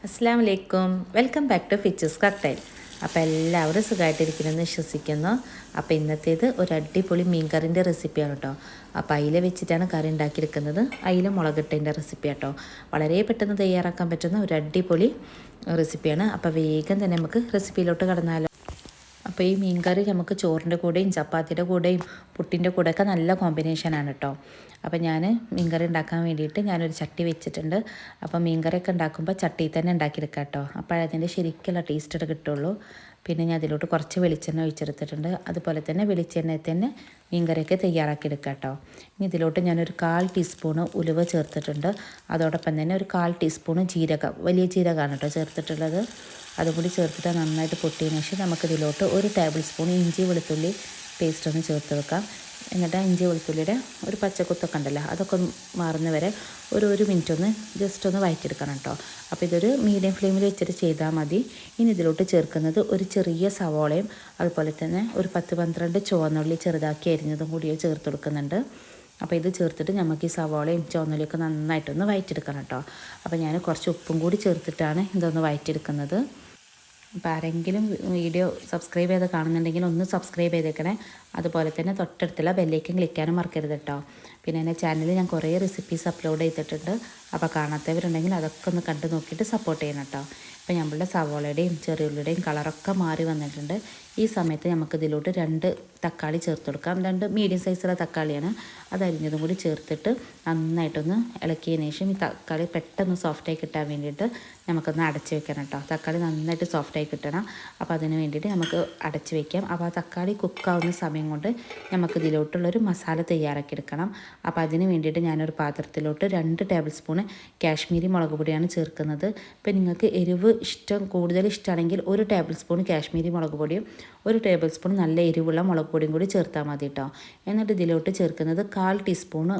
അസ്സലാമു അലൈക്കും. Welcome back to ഫിച്ചസ് കക്ടൈൽ. അപ്പോൾ എല്ലാവരും സുഖമായിട്ടിരിക്കണമെന്ന് വിശ്വസിക്കുന്നു. അപ്പോൾ ഇന്നത്തേത് ഒരു അടിപൊളി മീൻ കറിൻ്റെ റെസിപ്പിയാണ് കേട്ടോ. അപ്പോൾ അയില വെച്ചിട്ടാണ് കറി ഉണ്ടാക്കിയെടുക്കുന്നത്. അയില മുളകിട്ടതിൻ്റെ റെസിപ്പി കേട്ടോ. വളരെ പെട്ടെന്ന് തയ്യാറാക്കാൻ പറ്റുന്ന ഒരു അടിപൊളി റെസിപ്പിയാണ്. അപ്പോൾ വേഗം തന്നെ നമുക്ക് റെസിപ്പിയിലോട്ട് കടന്നാലോ. അപ്പോൾ ഈ മീൻ കറി നമുക്ക് ചോറിൻ്റെ കൂടെയും ചപ്പാത്തിയുടെ കൂടെയും പുട്ടിൻ്റെ കൂടെയൊക്കെ നല്ല കോമ്പിനേഷനാണ് കേട്ടോ. അപ്പോൾ ഞാൻ മീൻ കറി ഉണ്ടാക്കാൻ വേണ്ടിയിട്ട് ഞാനൊരു ചട്ടി വെച്ചിട്ടുണ്ട്. അപ്പോൾ മീൻ കറിയൊക്കെ ഉണ്ടാക്കുമ്പോൾ ചട്ടിയിൽ തന്നെ ഉണ്ടാക്കിയെടുക്കാം കേട്ടോ. അപ്പോൾ അതിൻ്റെ ശരിക്കുള്ള ടേസ്റ്റ് കിട്ടുള്ളൂ. പിന്നെ ഞാൻ അതിലോട്ട് കുറച്ച് വെളിച്ചെണ്ണ ഒഴിച്ചെടുത്തിട്ടുണ്ട്. അതുപോലെ തന്നെ വെളിച്ചെണ്ണയിൽ തന്നെ മീൻ കറിയൊക്കെ തയ്യാറാക്കിയെടുക്കാം കേട്ടോ. ഇനി ഇതിലോട്ട് ഞാനൊരു 1/4 ടീസ്പൂണ് ഉലുവ ചേർത്തിട്ടുണ്ട്. അതോടൊപ്പം തന്നെ ഒരു 1/4 ടീസ്പൂണ് ജീരകം, വലിയ ജീരകമാണ് കേട്ടോ ചേർത്തിട്ടുള്ളത്. അതുകൂടി ചേർത്തിട്ട് നന്നായിട്ട് പൊട്ടിയതിന് ശേഷം നമുക്കിതിലോട്ട് 1 ടേബിൾ സ്പൂൺ ഇഞ്ചി വെളുത്തുള്ളി പേസ്റ്റ് ഒന്ന് ചേർത്ത് വെക്കാം. എന്നിട്ട് ഇഞ്ചി വെളുത്തുള്ളിയുടെ ഒരു പച്ചക്കുത്തൊക്കെ ഉണ്ടല്ലോ, അതൊക്കെ ഒന്ന് മാറുന്ന വരെ ഒരു മിനിറ്റ് ഒന്ന് ജസ്റ്റ് ഒന്ന് വഴറ്റിയെടുക്കണം കേട്ടോ. അപ്പോൾ ഇതൊരു മീഡിയം ഫ്ലെയിമിൽ വെച്ചിട്ട് ചെയ്താൽ മതി. ഇനി ഇതിലോട്ട് ചേർക്കുന്നത് ഒരു ചെറിയ സവോളയും അതുപോലെ തന്നെ ഒരു 10-12 ചുവന്നുള്ളി ചെറുതാക്കി അരിഞ്ഞതും കൂടി ചേർത്ത് കൊടുക്കുന്നുണ്ട്. അപ്പോൾ ഇത് ചേർത്തിട്ട് നമുക്ക് ഈ സവോളയും ചുവന്നുള്ളിയൊക്കെ നന്നായിട്ടൊന്ന് വഴറ്റിയെടുക്കണം കേട്ടോ. അപ്പോൾ ഞാൻ കുറച്ച് ഉപ്പും കൂടി ചേർത്തിട്ടാണ് ഇതൊന്ന് വഴറ്റിയെടുക്കുന്നത്. അപ്പോൾ ആരെങ്കിലും വീഡിയോ സബ്സ്ക്രൈബ് ചെയ്ത് കാണുന്നുണ്ടെങ്കിൽ ഒന്ന് സബ്സ്ക്രൈബ് ചെയ്തേക്കണേ. അതുപോലെ തന്നെ തൊട്ടടുത്തുള്ള ബെല്ലേക്കും ക്ലിക്ക് ചെയ്യാനും മറക്കരുത് കേട്ടോ. പിന്നെ എൻ്റെ ചാനലിൽ ഞാൻ കുറേ റെസിപ്പീസ് അപ്ലോഡ് ചെയ്തിട്ടുണ്ട്. അപ്പോൾ കാണാത്തവരുണ്ടെങ്കിൽ അതൊക്കെ ഒന്ന് കണ്ടു നോക്കിയിട്ട് സപ്പോർട്ട് ചെയ്യണം കേട്ടോ. അപ്പോൾ നമ്മളുടെ സവോളയുടെയും ചെറിയുള്ളിയുടെയും കളറൊക്കെ മാറി വന്നിട്ടുണ്ട്. ഈ സമയത്ത് നമുക്ക് ഇതിലോട്ട് 2 തക്കാളി ചേർത്ത് കൊടുക്കാം. 2 മീഡിയം സൈസുള്ള തക്കാളിയാണ്. അത് അരിഞ്ഞതും കൂടി ചേർത്തിട്ട് നന്നായിട്ടൊന്ന് ഇളക്കിയതിന് ശേഷം ഈ തക്കാളി പെട്ടെന്ന് സോഫ്റ്റായി കിട്ടാൻ വേണ്ടിയിട്ട് നമുക്കൊന്ന് അടച്ച് വെക്കണം കേട്ടോ. തക്കാളി നന്നായിട്ട് സോഫ്റ്റായി കിട്ടണം. അപ്പോൾ അതിന് വേണ്ടിയിട്ട് നമുക്ക് അടച്ച് വയ്ക്കാം. അപ്പോൾ ആ തക്കാളി കുക്കാവുന്ന സമയം കൊണ്ട് നമുക്ക് ഇതിലോട്ടുള്ളൊരു മസാല തയ്യാറാക്കിയെടുക്കണം. അപ്പോൾ അതിന് വേണ്ടിയിട്ട് ഞാനൊരു പാത്രത്തിലോട്ട് 2 ടേബിൾ സ്പൂണ് കാശ്മീരി മുളക് പൊടിയാണ് ചേർക്കുന്നത്. ഇപ്പോൾ നിങ്ങൾക്ക് എരിവ് കൂടുതൽ ഇഷ്ടമാണെങ്കിൽ 1 ടേബിൾ സ്പൂൺ കാശ്മീരി മുളക് പൊടിയും 1 ടേബിൾ സ്പൂൺ നല്ല എരിവുള്ള മുളക് പൊടിയും കൂടി ചേർത്താൽ മതി കേട്ടോ. എന്നിട്ട് ഇതിലോട്ട് ചേർക്കുന്നത് 1/4 ടീസ്പൂണ്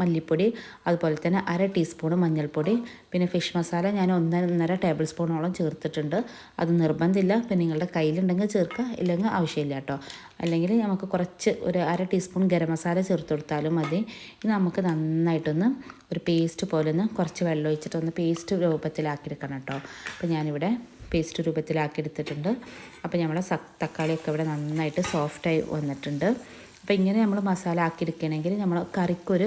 മല്ലിപ്പൊടി, അതുപോലെ തന്നെ 1/2 ടീസ്പൂണ് മഞ്ഞൾപ്പൊടി, പിന്നെ ഫിഷ് മസാല ഞാൻ 1.5 ടേബിൾ സ്പൂണോളം ചേർത്തിട്ടുണ്ട്. അത് നിർബന്ധമില്ല. ഇപ്പം നിങ്ങളുടെ കയ്യിലുണ്ടെങ്കിൽ ചേർക്കുക, ഇല്ലെങ്കിൽ ആവശ്യമില്ല കേട്ടോ. അല്ലെങ്കിൽ നമുക്ക് കുറച്ച് ഒരു 1/2 ടീസ്പൂൺ ഗരം മസാല ചേർത്ത് കൊടുത്താലും മതി. ഇത് നമുക്ക് നന്നായിട്ടൊന്ന് ഒരു പേസ്റ്റ് പോലെ ഒന്ന് കുറച്ച് വെള്ളം ഒഴിച്ചിട്ടൊന്ന് പേസ്റ്റ് രൂപത്തിലാക്കിയെടുക്കണം കേട്ടോ. അപ്പോൾ ഞാനിവിടെ പേസ്റ്റ് രൂപത്തിലാക്കി എടുത്തിട്ടുണ്ട്. അപ്പോൾ നമ്മളെ തക്കാളിയൊക്കെ ഇവിടെ നന്നായിട്ട് സോഫ്റ്റായി വന്നിട്ടുണ്ട്. അപ്പോൾ ഇങ്ങനെ നമ്മൾ മസാല ആക്കിയെടുക്കുകയാണെങ്കിൽ നമ്മൾ കറിക്കൊരു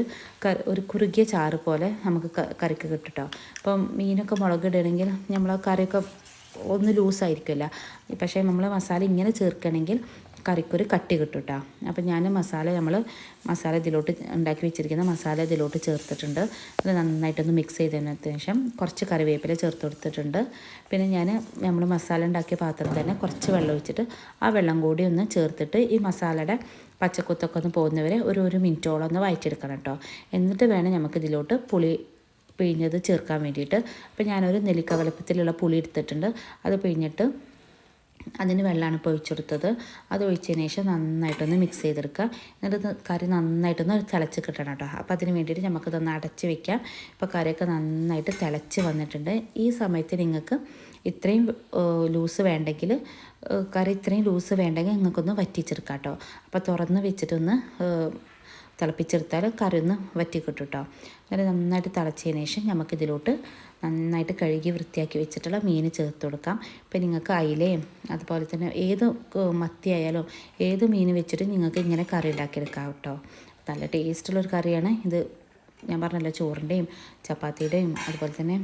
കുറുകിയ ചാറ് പോലെ നമുക്ക് കറിക്ക് കിട്ടും കേട്ടോ. അപ്പം മീനൊക്കെ മുളകിടണമെങ്കിൽ നമ്മൾ കറിയൊക്കെ ഒന്ന് ലൂസായിരിക്കുമല്ലോ. പക്ഷേ നമ്മൾ മസാല ഇങ്ങനെ ചേർക്കുകയാണെങ്കിൽ കറിക്കൊരു കട്ടി കിട്ടും കേട്ടോ. അപ്പം ഞാൻ മസാല ഇതിലോട്ട് ഉണ്ടാക്കി വെച്ചിരിക്കുന്ന മസാല ഇതിലോട്ട് ചേർത്തിട്ടുണ്ട്. അത് നന്നായിട്ടൊന്ന് മിക്സ് ചെയ്തതിന് ശേഷം കുറച്ച് കറിവേപ്പില ചേർത്ത് കൊടുത്തിട്ടുണ്ട്. പിന്നെ നമ്മൾ മസാല ഉണ്ടാക്കിയ പാത്രത്തിൽ തന്നെ കുറച്ച് വെള്ളം ഒഴിച്ചിട്ട് ആ വെള്ളം കൂടി ഒന്ന് ചേർത്തിട്ട് ഈ മസാലയുടെ പച്ചക്കുത്തൊക്കെ ഒന്ന് പോകുന്നവരെ ഒരു മിനിറ്റോളം ഒന്ന് വഴറ്റിയെടുക്കണം കേട്ടോ. എന്നിട്ട് വേണം നമുക്കിതിലോട്ട് പുളി പിഴിഞ്ഞത് ചേർക്കാൻ വേണ്ടിയിട്ട്. അപ്പോൾ ഞാനൊരു നെല്ലിക്ക വലുപ്പത്തിലുള്ള പുളി എടുത്തിട്ടുണ്ട്. അത് പിഴിഞ്ഞിട്ട് അതിന് വെള്ളമാണ് ഇപ്പോൾ ഒഴിച്ചെടുത്തത്. അത് ഒഴിച്ചതിന് ശേഷം നന്നായിട്ടൊന്ന് മിക്സ് ചെയ്തെടുക്കുക. എന്നിട്ട് കറി നന്നായിട്ടൊന്ന് തിളച്ച് കിട്ടണം കേട്ടോ. അപ്പോൾ അതിന് വേണ്ടിയിട്ട് നമുക്കിതൊന്ന് അടച്ച് വയ്ക്കാം. ഇപ്പോൾ കറിയൊക്കെ നന്നായിട്ട് തിളച്ച് വന്നിട്ടുണ്ട്. ഈ സമയത്ത് നിങ്ങൾക്ക് ഇത്രയും ലൂസ് വേണ്ടെങ്കിൽ നിങ്ങൾക്കൊന്ന് വറ്റിച്ചെടുക്കാം കേട്ടോ. അപ്പോൾ തുറന്ന് വെച്ചിട്ടൊന്ന് തിളപ്പിച്ചെടുത്താൽ കറി ഒന്ന് വറ്റി കിട്ടും കേട്ടോ. അങ്ങനെ നന്നായിട്ട് തിളച്ചതിന് ശേഷം നമുക്കിതിലോട്ട് നന്നായിട്ട് കഴുകി വൃത്തിയാക്കി വെച്ചിട്ടുള്ള മീൻ ചേർത്ത് കൊടുക്കാം. ഇപ്പം നിങ്ങൾക്ക് അയിലയും അതുപോലെ തന്നെ ഏത് മത്തി ആയാലും ഏത് മീൻ വെച്ചിട്ട് നിങ്ങൾക്ക് ഇങ്ങനെ കറി ഉണ്ടാക്കിയെടുക്കാം കേട്ടോ. നല്ല ടേസ്റ്റുള്ളൊരു കറിയാണ് ഇത്. ഞാൻ പറഞ്ഞല്ലോ, ചോറിൻ്റെയും ചപ്പാത്തിയുടെയും അതുപോലെ തന്നെ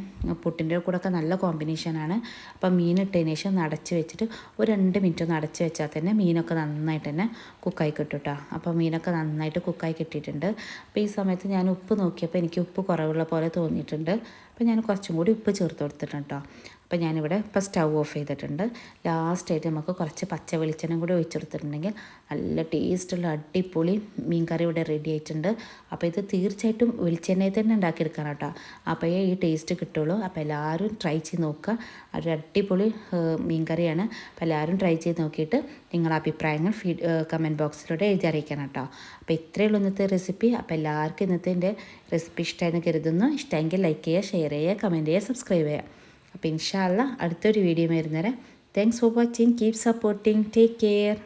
പുട്ടിൻ്റെ കൂടെ ഒക്കെ നല്ല കോമ്പിനേഷനാണ്. അപ്പം മീൻ ഇട്ടതിന് ശേഷം ഒന്ന് അടച്ച് വെച്ചിട്ട് ഒരു 2 മിനിറ്റ് ഒന്ന് അടച്ച് വെച്ചാൽ തന്നെ മീനൊക്കെ നന്നായിട്ട് തന്നെ കുക്കായി കിട്ടും കേട്ടോ. അപ്പോൾ മീനൊക്കെ നന്നായിട്ട് കുക്കായി കിട്ടിയിട്ടുണ്ട്. അപ്പോൾ ഈ സമയത്ത് ഞാൻ ഉപ്പ് നോക്കിയപ്പോൾ എനിക്ക് ഉപ്പ് കുറവുള്ള പോലെ തോന്നിയിട്ടുണ്ട്. അപ്പോൾ ഞാൻ കുറച്ചും കൂടി ഉപ്പ് ചേർത്ത് കൊടുത്തിട്ടുണ്ട് കേട്ടോ. അപ്പോൾ ഞാനിവിടെ ഇപ്പോൾ സ്റ്റൗ ഓഫ് ചെയ്തിട്ടുണ്ട്. ലാസ്റ്റായിട്ട് നമുക്ക് കുറച്ച് പച്ച വെളിച്ചെണ്ണ കൂടി ഒഴിച്ചെടുത്തിട്ടുണ്ടെങ്കിൽ നല്ല ടേസ്റ്റുള്ള അടിപൊളി മീൻ കറി ഇവിടെ റെഡി ആയിട്ടുണ്ട്. അപ്പോൾ ഇത് തീർച്ചയായിട്ടും വെളിച്ചെണ്ണയിൽ തന്നെ ഉണ്ടാക്കിയെടുക്കണം കേട്ടോ. അപ്പോഴേ ഈ ടേസ്റ്റ് കിട്ടുള്ളൂ. അപ്പോൾ എല്ലാവരും ട്രൈ ചെയ്ത് നോക്കുക. ഒരു അടിപൊളി മീൻ കറിയാണ്. അപ്പോൾ എല്ലാവരും ട്രൈ ചെയ്ത് നോക്കിയിട്ട് നിങ്ങളുടെ അഭിപ്രായങ്ങൾ കമൻറ്റ് ബോക്സിലൂടെ എഴുതി അറിയിക്കണം കേട്ടോ. അപ്പോൾ ഇത്രയേ ഉള്ളൂ ഇന്നത്തെ റെസിപ്പി. അപ്പോൾ എല്ലാവർക്കും ഇന്നത്തെ എൻ്റെ റെസിപ്പി ഇഷ്ടമായെന്ന് കരുതുന്നു. ഇഷ്ടമെങ്കിൽ ലൈക്ക് ചെയ്യുക, ഷെയർ ചെയ്യുക, കമൻറ്റ് ചെയ്യുക, സബ്സ്ക്രൈബ് ചെയ്യുക. അപ്പോൾ ഇൻഷാ അല്ലാ അടുത്തൊരു വീഡിയോ വരുന്നേരം thanks for watching. Keep supporting. Take care.